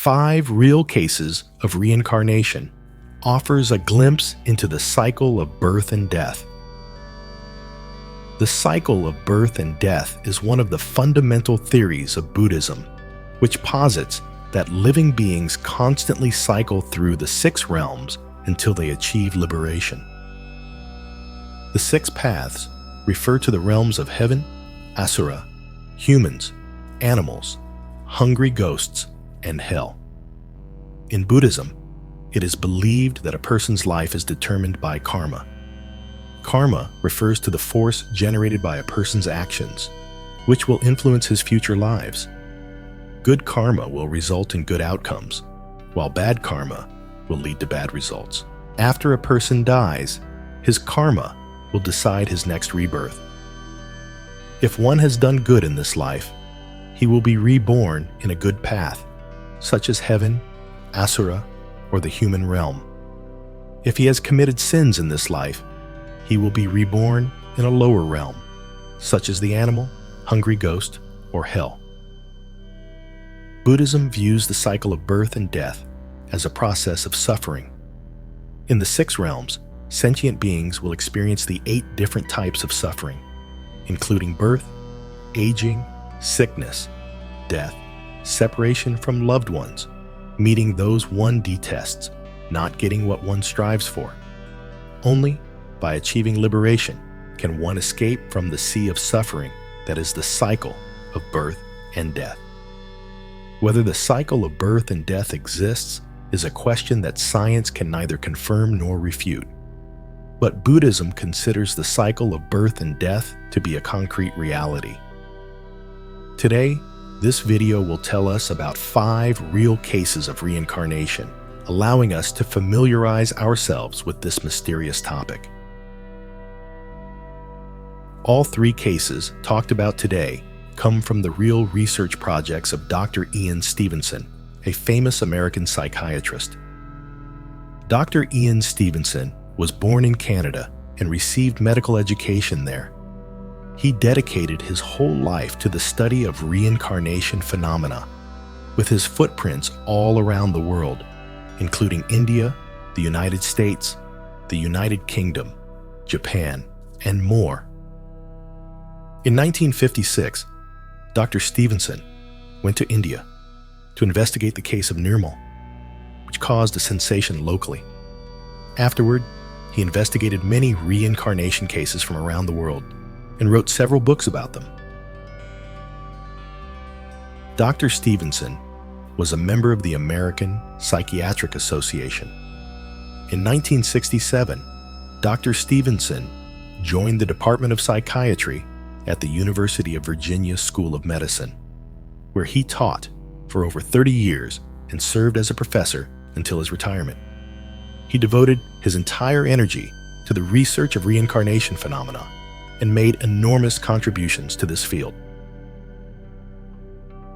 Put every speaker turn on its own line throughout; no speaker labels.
5 Real Cases of Reincarnation offers a glimpse into the cycle of birth and death. The cycle of birth and death is one of the fundamental theories of Buddhism, which posits that living beings constantly cycle through the 6 realms until they achieve liberation. The 6 paths refer to the realms of heaven, asura, humans, animals, hungry ghosts, and hell. In Buddhism, it is believed that a person's life is determined by karma. Karma refers to the force generated by a person's actions, which will influence his future lives. Good karma will result in good outcomes, while bad karma will lead to bad results. After a person dies, his karma will decide his next rebirth. If one has done good in this life, he will be reborn in a good path, such as heaven, asura, or the human realm. If he has committed sins in this life, he will be reborn in a lower realm, such as the animal, hungry ghost, or hell. Buddhism views the cycle of birth and death as a process of suffering. In the 6 realms, sentient beings will experience the 8 different types of suffering, including birth, aging, sickness, death, separation from loved ones, meeting those one detests, not getting what one strives for. Only by achieving liberation can one escape from the sea of suffering that is the cycle of birth and death. Whether the cycle of birth and death exists is a question that science can neither confirm nor refute. But Buddhism considers the cycle of birth and death to be a concrete reality. Today, this video will tell us about 5 real cases of reincarnation, allowing us to familiarize ourselves with this mysterious topic. All 3 cases talked about today come from the real research projects of Dr. Ian Stevenson, a famous American psychiatrist. Dr. Ian Stevenson was born in Canada and received medical education there. He dedicated his whole life to the study of reincarnation phenomena, with his footprints all around the world, including India, the United States, the United Kingdom, Japan, and more. In 1956, Dr. Stevenson went to India to investigate the case of Nirmal, which caused a sensation locally. Afterward, he investigated many reincarnation cases from around the world and wrote several books about them. Dr. Stevenson was a member of the American Psychiatric Association. In 1967, Dr. Stevenson joined the Department of Psychiatry at the University of Virginia School of Medicine, where he taught for over 30 years and served as a professor until his retirement. He devoted his entire energy to the research of reincarnation phenomena and made enormous contributions to this field.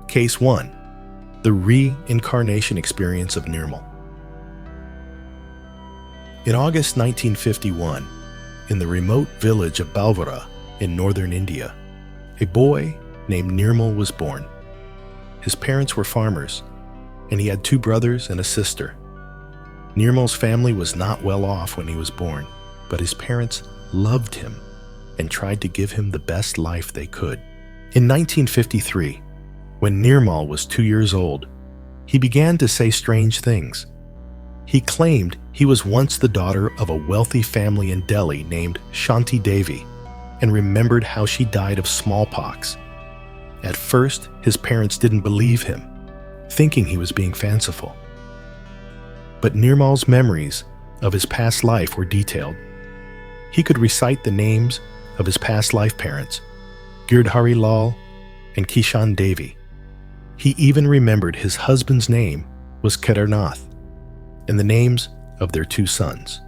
Case 1. The reincarnation experience of Nirmal. In August 1951, in the remote village of Balvara in northern India, a boy named Nirmal was born. His parents were farmers, and he had 2 brothers and a sister. Nirmal's family was not well off when he was born, but his parents loved him and tried to give him the best life they could. In 1953, when Nirmal was 2 years old, he began to say strange things. He claimed he was once the daughter of a wealthy family in Delhi named Shanti Devi and remembered how she died of smallpox. At first, his parents didn't believe him, thinking he was being fanciful. But Nirmal's memories of his past life were detailed. He could recite the names of his past life parents, Girdhari Lal and Kishan Devi. He even remembered his husband's name was Kedarnath and the names of their 2 sons,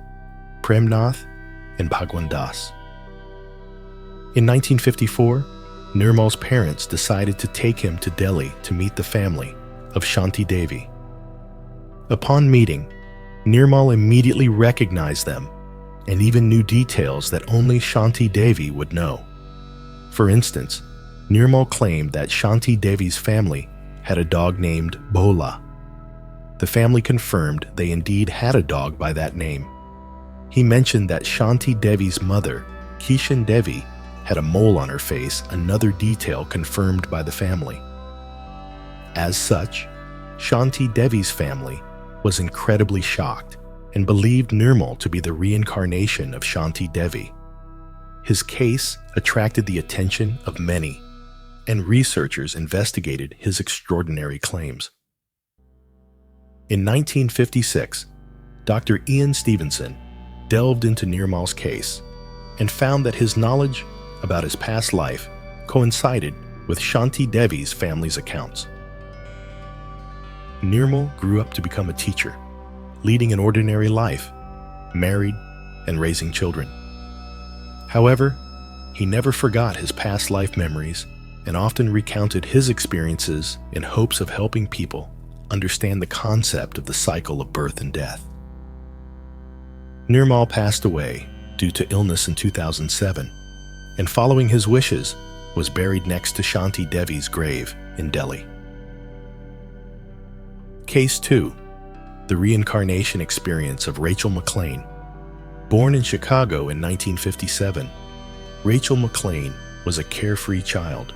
Premnath and Bhagwan Das. In 1954, Nirmal's parents decided to take him to Delhi to meet the family of Shanti Devi. Upon meeting, Nirmal immediately recognized them and even knew details that only Shanti Devi would know. For instance, Nirmal claimed that Shanti Devi's family had a dog named Bhola, the family confirmed they indeed had a dog by that name. He mentioned that Shanti Devi's mother, Kishan Devi, had a mole on her face, another detail confirmed by the family. As such, Shanti Devi's family was incredibly shocked and believed Nirmal to be the reincarnation of Shanti Devi. His case attracted the attention of many, and researchers investigated his extraordinary claims. In 1956, Dr. Ian Stevenson delved into Nirmal's case and found that his knowledge about his past life coincided with Shanti Devi's family's accounts. Nirmal grew up to become a teacher, leading an ordinary life, married and raising children. However, he never forgot his past life memories and often recounted his experiences in hopes of helping people understand the concept of the cycle of birth and death. Nirmal passed away due to illness in 2007, and following his wishes, was buried next to Shanti Devi's grave in Delhi. Case 2. The reincarnation experience of Rachel McLean. Born in Chicago in 1957, Rachel McLean was a carefree child.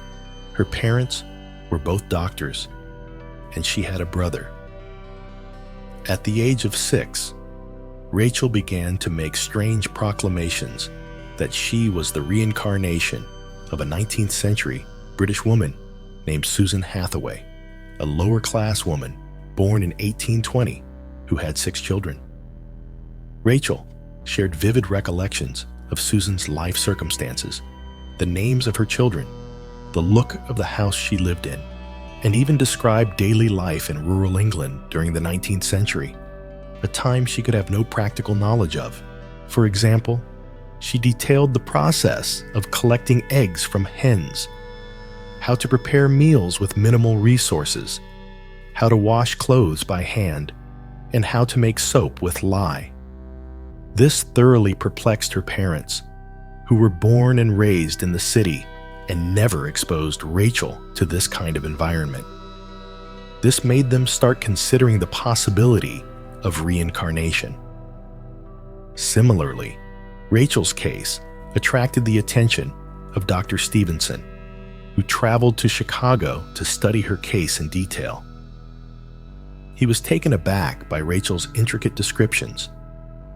Her parents were both doctors, and she had a brother. At the age of 6, Rachel began to make strange proclamations that she was the reincarnation of a 19th century British woman named Susan Hathaway, a lower-class woman born in 1820 who had 6 children. Rachel shared vivid recollections of Susan's life circumstances, the names of her children, the look of the house she lived in, and even described daily life in rural England during the 19th century, a time she could have no practical knowledge of. For example, she detailed the process of collecting eggs from hens, how to prepare meals with minimal resources, how to wash clothes by hand, and how to make soap with lye. This thoroughly perplexed her parents, who were born and raised in the city and never exposed Rachel to this kind of environment. This made them start considering the possibility of reincarnation. Similarly, Rachel's case attracted the attention of Dr. Stevenson, who traveled to Chicago to study her case in detail. He was taken aback by Rachel's intricate descriptions,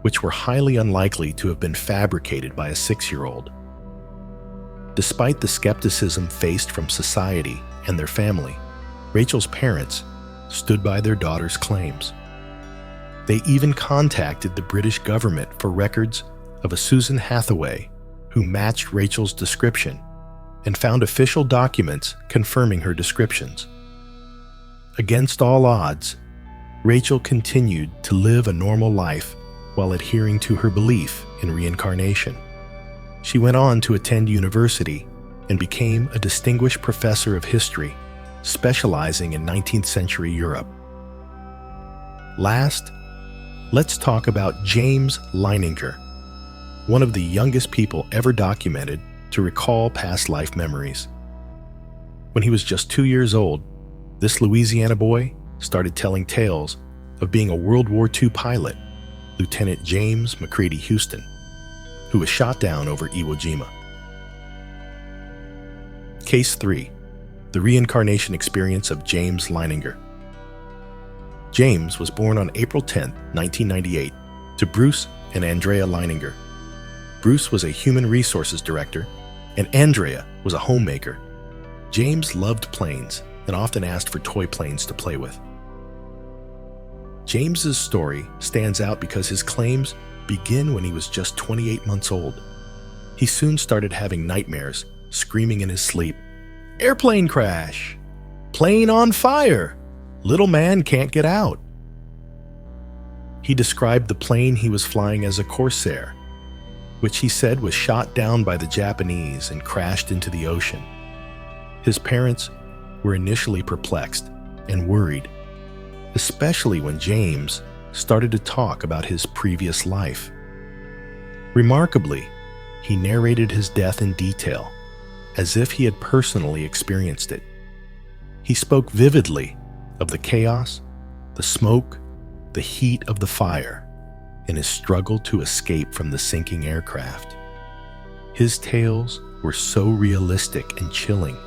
which were highly unlikely to have been fabricated by a 6-year-old. Despite the skepticism faced from society and their family, Rachel's parents stood by their daughter's claims. They even contacted the British government for records of a Susan Hathaway who matched Rachel's description and found official documents confirming her descriptions. Against all odds, Rachel continued to live a normal life while adhering to her belief in reincarnation. She went on to attend university and became a distinguished professor of history, specializing in 19th century Europe. Last, let's talk about James Lininger, one of the youngest people ever documented to recall past life memories. When he was just 2 years old, this Louisiana boy started telling tales of being a World War II pilot, Lieutenant James McCready Houston, who was shot down over Iwo Jima. Case 3. The reincarnation experience of James Lininger. James was born on April 10, 1998, to Bruce and Andrea Lininger. Bruce was a human resources director, and Andrea was a homemaker. James loved planes and often asked for toy planes to play with. James's story stands out because his claims begin when he was just 28 months old. He soon started having nightmares, screaming in his sleep, "Airplane crash! Plane on fire! Little man can't get out." He described the plane he was flying as a Corsair, which he said was shot down by the Japanese and crashed into the ocean. His parents were initially perplexed and worried, especially when James started to talk about his previous life. Remarkably, he narrated his death in detail, as if he had personally experienced it. He spoke vividly of the chaos, the smoke, the heat of the fire, and his struggle to escape from the sinking aircraft. His tales were so realistic and chilling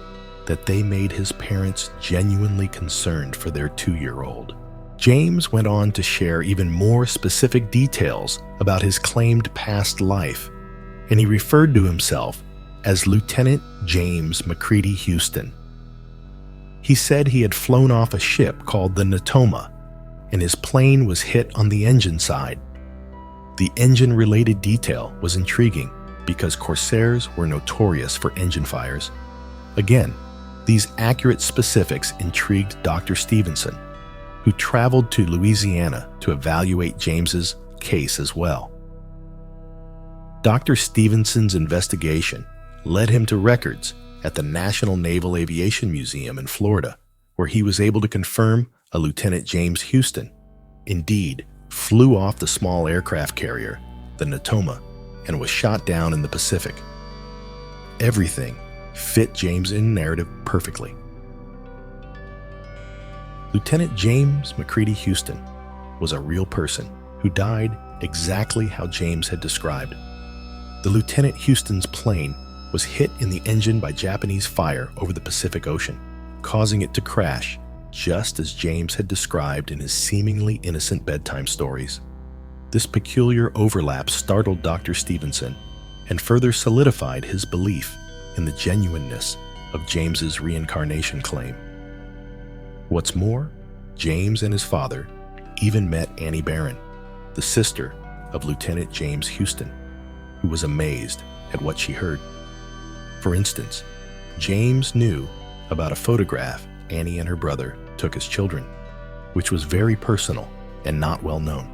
that they made his parents genuinely concerned for their 2-year-old. James went on to share even more specific details about his claimed past life, and he referred to himself as Lieutenant James McCready Houston. He said he had flown off a ship called the Natoma, and his plane was hit on the engine side. The engine-related detail was intriguing because Corsairs were notorious for engine fires. Again, these accurate specifics intrigued Dr. Stevenson, who traveled to Louisiana to evaluate James's case as well. Dr. Stevenson's investigation led him to records at the National Naval Aviation Museum in Florida, where he was able to confirm a Lieutenant James Houston indeed flew off the small aircraft carrier, the Natoma, and was shot down in the Pacific. Everything fit James' narrative perfectly. Lieutenant James McCready Houston was a real person who died exactly how James had described. The Lieutenant Houston's plane was hit in the engine by Japanese fire over the Pacific Ocean, causing it to crash just as James had described in his seemingly innocent bedtime stories. This peculiar overlap startled Dr. Stevenson and further solidified his belief in the genuineness of James's reincarnation claim. What's more, James and his father even met Annie Barron, the sister of Lieutenant James Houston, who was amazed at what she heard. For instance, James knew about a photograph Annie and her brother took as children, which was very personal and not well known.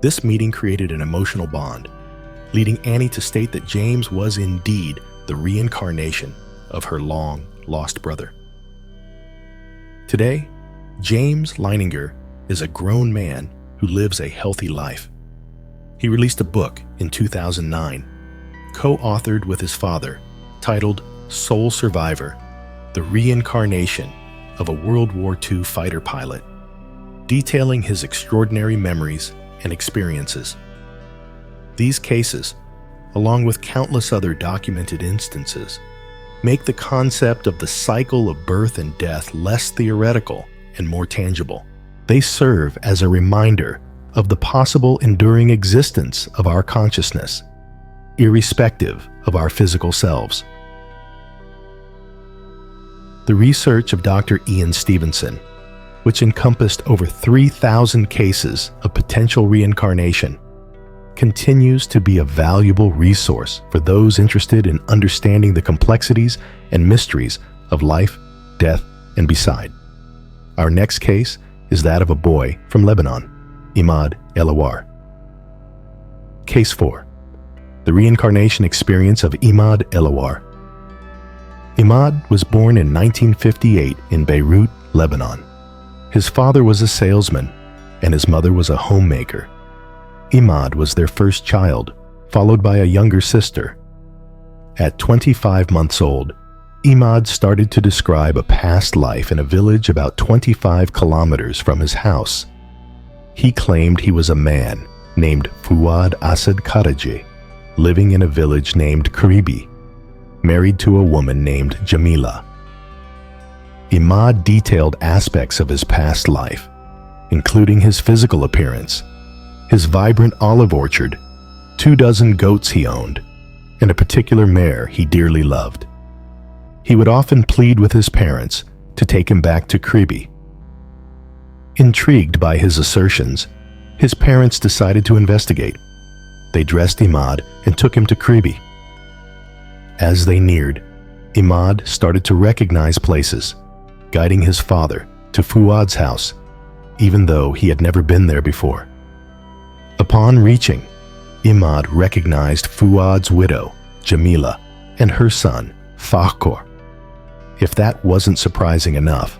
This meeting created an emotional bond, leading Annie to state that James was indeed the reincarnation of her long-lost brother. Today, James Linger is a grown man who lives a healthy life. He released a book in 2009, co-authored with his father, titled Soul Survivor: The Reincarnation of a World War II Fighter Pilot, detailing his extraordinary memories and experiences. These cases, along with countless other documented instances, make the concept of the cycle of birth and death less theoretical and more tangible. They serve as a reminder of the possible enduring existence of our consciousness, irrespective of our physical selves. The research of Dr. Ian Stevenson, which encompassed over 3,000 cases of potential reincarnation, continues to be a valuable resource for those interested in understanding the complexities and mysteries of life, death, and beside. Our next case is that of a boy from Lebanon, Imad Eloir. Case 4. The reincarnation experience of Imad Eloir. Imad was born in 1958 in Beirut, Lebanon. His father was a salesman, and his mother was a homemaker. Imad was their first child, followed by a younger sister. At 25 months old, Imad started to describe a past life in a village about 25 kilometers from his house. He claimed he was a man named Fuad Asad Karaji, living in a village named Karibi, married to a woman named Jamila. Imad detailed aspects of his past life, including his physical appearance, his vibrant olive orchard, 24 goats he owned, and a particular mare he dearly loved. He would often plead with his parents to take him back to Karibi. Intrigued by his assertions, his parents decided to investigate. They dressed Imad and took him to Karibi. As they neared, Imad started to recognize places, guiding his father to Fuad's house, even though he had never been there before. Upon reaching, Imad recognized Fuad's widow, Jamila, and her son, Fakhor. If that wasn't surprising enough,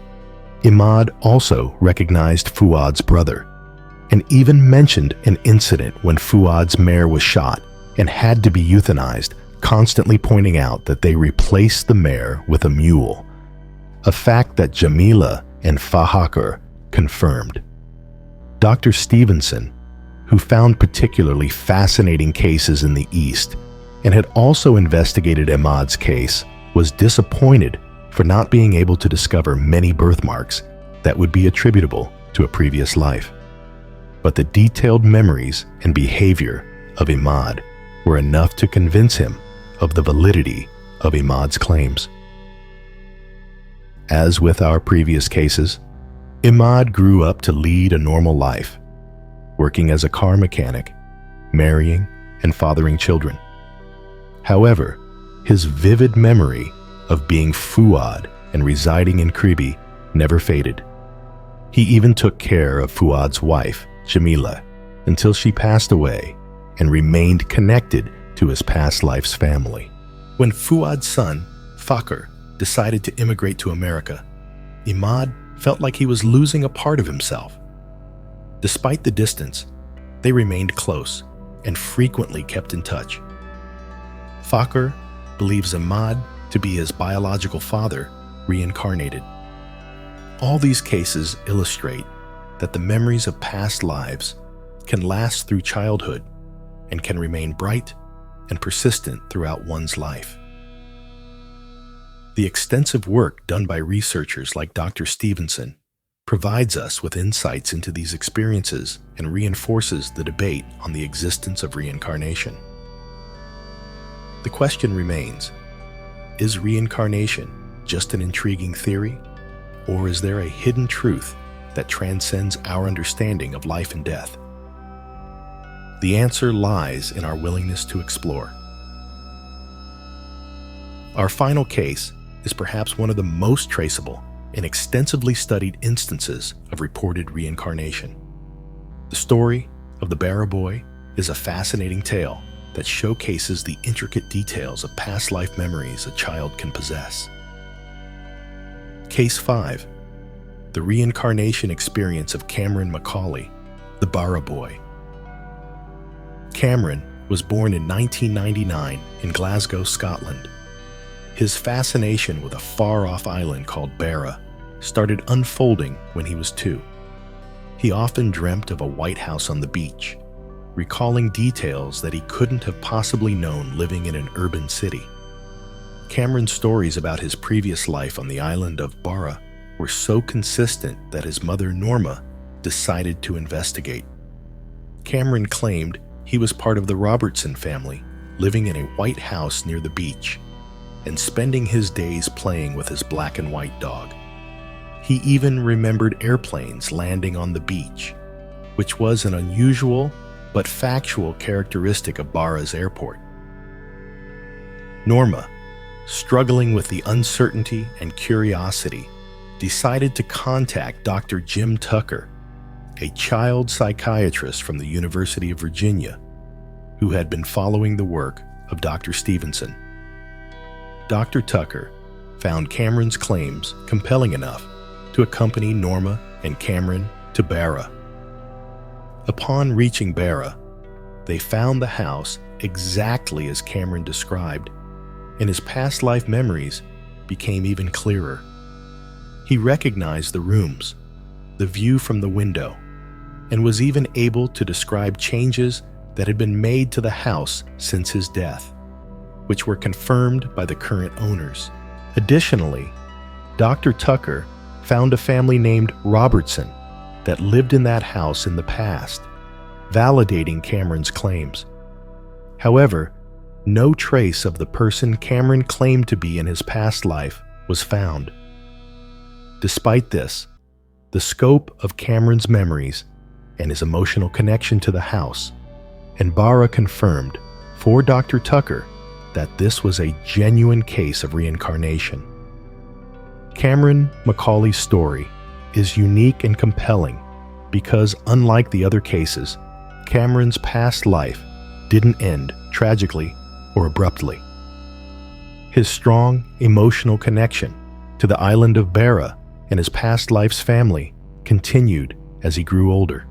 Imad also recognized Fuad's brother, and even mentioned an incident when Fuad's mare was shot and had to be euthanized, constantly pointing out that they replaced the mare with a mule, a fact that Jamila and Fakhor confirmed. Dr. Stevenson, who found particularly fascinating cases in the East and had also investigated Imad's case, was disappointed for not being able to discover many birthmarks that would be attributable to a previous life. But the detailed memories and behavior of Imad were enough to convince him of the validity of Imad's claims. As with our previous cases, Imad grew up to lead a normal life, working as a car mechanic, marrying, and fathering children. However, his vivid memory of being Fuad and residing in Kribi never faded. He even took care of Fuad's wife, Jamila, until she passed away and remained connected to his past life's family. When Fuad's son, Fakhr, decided to immigrate to America, Imad felt like he was losing a part of himself. Despite the distance, they remained close and frequently kept in touch. Fakhr believes Imad to be his biological father, reincarnated. All these cases illustrate that the memories of past lives can last through childhood and can remain bright and persistent throughout one's life. The extensive work done by researchers like Dr. Stevenson provides us with insights into these experiences and reinforces the debate on the existence of reincarnation. The question remains, is reincarnation just an intriguing theory, or is there a hidden truth that transcends our understanding of life and death? The answer lies in our willingness to explore. Our final case is perhaps one of the most traceable and extensively studied instances of reported reincarnation. The story of the Barab Boy is a fascinating tale that showcases the intricate details of past life memories a child can possess. Case 5. The reincarnation experience of Cameron Macaulay, the Barab Boy. Cameron was born in 1999 in Glasgow, Scotland. His fascination with a far-off island called Barra started unfolding when he was 2. He often dreamt of a white house on the beach, recalling details that he couldn't have possibly known living in an urban city. Cameron's stories about his previous life on the island of Barra were so consistent that his mother, Norma, decided to investigate. Cameron claimed he was part of the Robertson family, living in a white house near the beach, and spending his days playing with his black and white dog. He even remembered airplanes landing on the beach, which was an unusual but factual characteristic of Barra's airport. Norma, struggling with the uncertainty and curiosity, decided to contact Dr. Jim Tucker, a child psychiatrist from the University of Virginia, who had been following the work of Dr. Stevenson. Dr. Tucker found Cameron's claims compelling enough to accompany Norma and Cameron to Barra. Upon reaching Barra, they found the house exactly as Cameron described, and his past life memories became even clearer. He recognized the rooms, the view from the window, and was even able to describe changes that had been made to the house since his death, which were confirmed by the current owners. Additionally, Dr. Tucker found a family named Robertson that lived in that house in the past, validating Cameron's claims. However, no trace of the person Cameron claimed to be in his past life was found. Despite this, the scope of Cameron's memories and his emotional connection to the house, and Barra confirmed for Dr. Tucker that this was a genuine case of reincarnation. Cameron Macaulay's story is unique and compelling because, unlike the other cases, Cameron's past life didn't end tragically or abruptly. His strong emotional connection to the island of Barra and his past life's family continued as he grew older.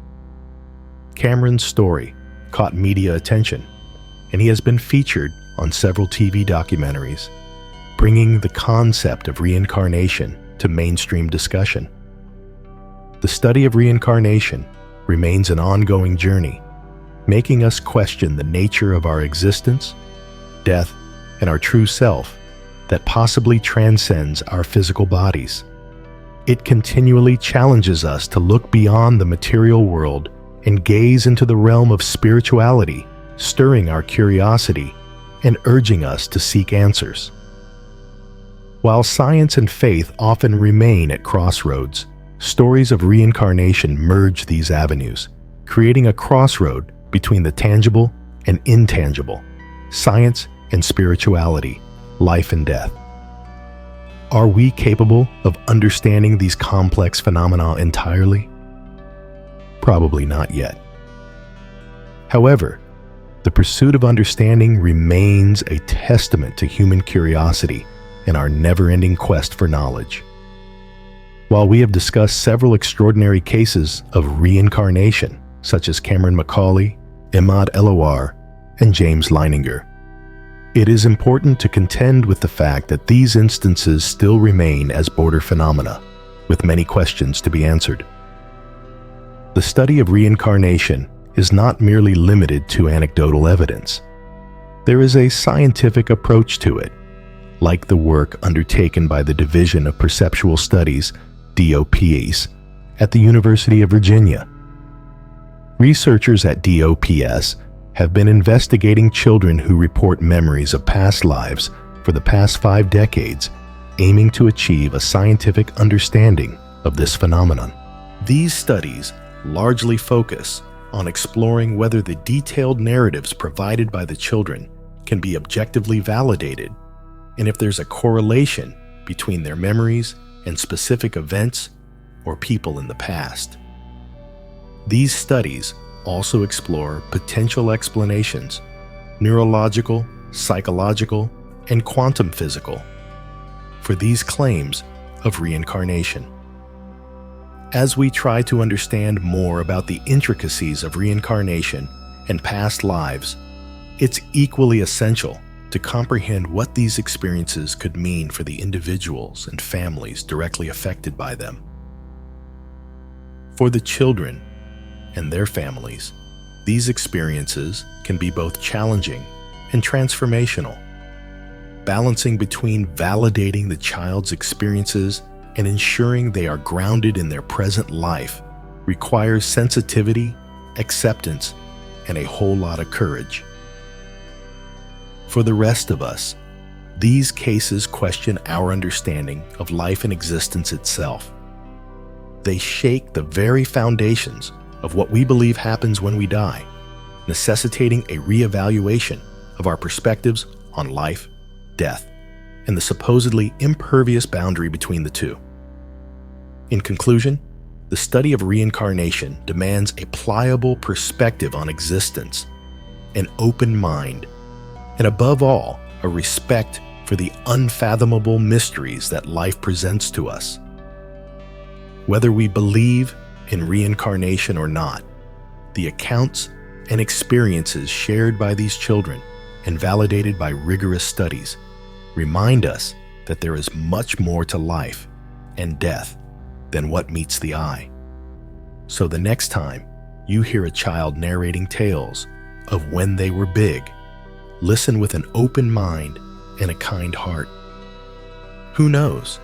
Cameron's story caught media attention, and he has been featured on several TV documentaries, bringing the concept of reincarnation to mainstream discussion. The study of reincarnation remains an ongoing journey, making us question the nature of our existence, death, and our true self that possibly transcends our physical bodies. It continually challenges us to look beyond the material world and gaze into the realm of spirituality, stirring our curiosity and urging us to seek answers. While science and faith often remain at crossroads, stories of reincarnation merge these avenues, creating a crossroad between the tangible and intangible, science and spirituality, life and death. Are we capable of understanding these complex phenomena entirely? Probably not yet. However, the pursuit of understanding remains a testament to human curiosity and our never-ending quest for knowledge. While we have discussed several extraordinary cases of reincarnation, such as Cameron Macaulay, Imad Eloir, and James Linger, it is important to contend with the fact that these instances still remain as border phenomena, with many questions to be answered. The study of reincarnation is not merely limited to anecdotal evidence. There is a scientific approach to it, like the work undertaken by the Division of Perceptual Studies, DOPS, at the University of Virginia. Researchers at DOPS have been investigating children who report memories of past lives for the past 5 decades, aiming to achieve a scientific understanding of this phenomenon. These studies largely focus on exploring whether the detailed narratives provided by the children can be objectively validated, and if there's a correlation between their memories and specific events or people in the past. These studies also explore potential explanations, neurological, psychological, and quantum physical, for these claims of reincarnation. As we try to understand more about the intricacies of reincarnation and past lives, it's equally essential to comprehend what these experiences could mean for the individuals and families directly affected by them. For the children and their families, these experiences can be both challenging and transformational. Balancing between validating the child's experiences and ensuring they are grounded in their present life requires sensitivity, acceptance, and a whole lot of courage. For the rest of us, these cases question our understanding of life and existence itself. They shake the very foundations of what we believe happens when we die, necessitating a reevaluation of our perspectives on life, death, and the supposedly impervious boundary between the two. In conclusion, the study of reincarnation demands a pliable perspective on existence, an open mind, and above all, a respect for the unfathomable mysteries that life presents to us. Whether we believe in reincarnation or not, the accounts and experiences shared by these children and validated by rigorous studies remind us that there is much more to life and death than what meets the eye. So the next time you hear a child narrating tales of when they were big, listen with an open mind and a kind heart. Who knows?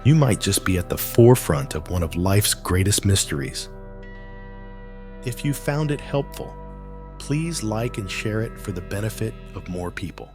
You might just be at the forefront of one of life's greatest mysteries. If you found it helpful, please like and share it for the benefit of more people.